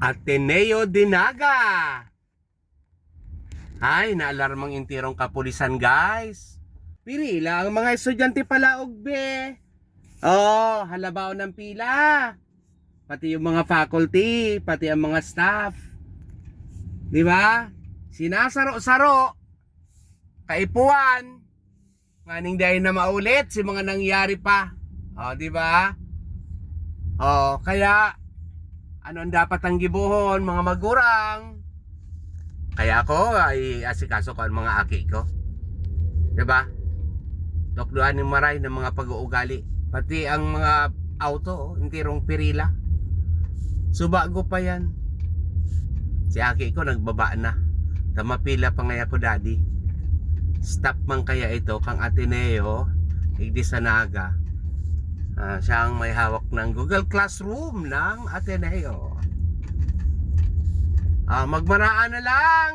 Ateneo Dinaga. Ay, naalarmang intirong kapulisan, guys. Pili lang ang mga estudyante pala, ugbe. Oh, halabaw ng pila. Pati yung mga faculty, pati ang mga staff. Di ba? Sinasaro-saro. Kaipuan. Nganing dahil na maulit si mga nangyari pa. Oh, di ba? Oh, kaya ano ang dapat ang gibuhon mga magurang? Kaya ako ay asikaso ko ang mga aki ko. 'Di ba? Tukduan ni maray ng mga pag-uugali. Pati ang mga auto, intirong pirila. Subago pa yan. Si aki ko nagbaba na. Tamapila pa ngaya ko daddy. Stop man kaya ito kang Ateneo Igdi Sanaga. Siya ang may hawak ng Google Classroom ng Ateneo. Magmaraan na lang.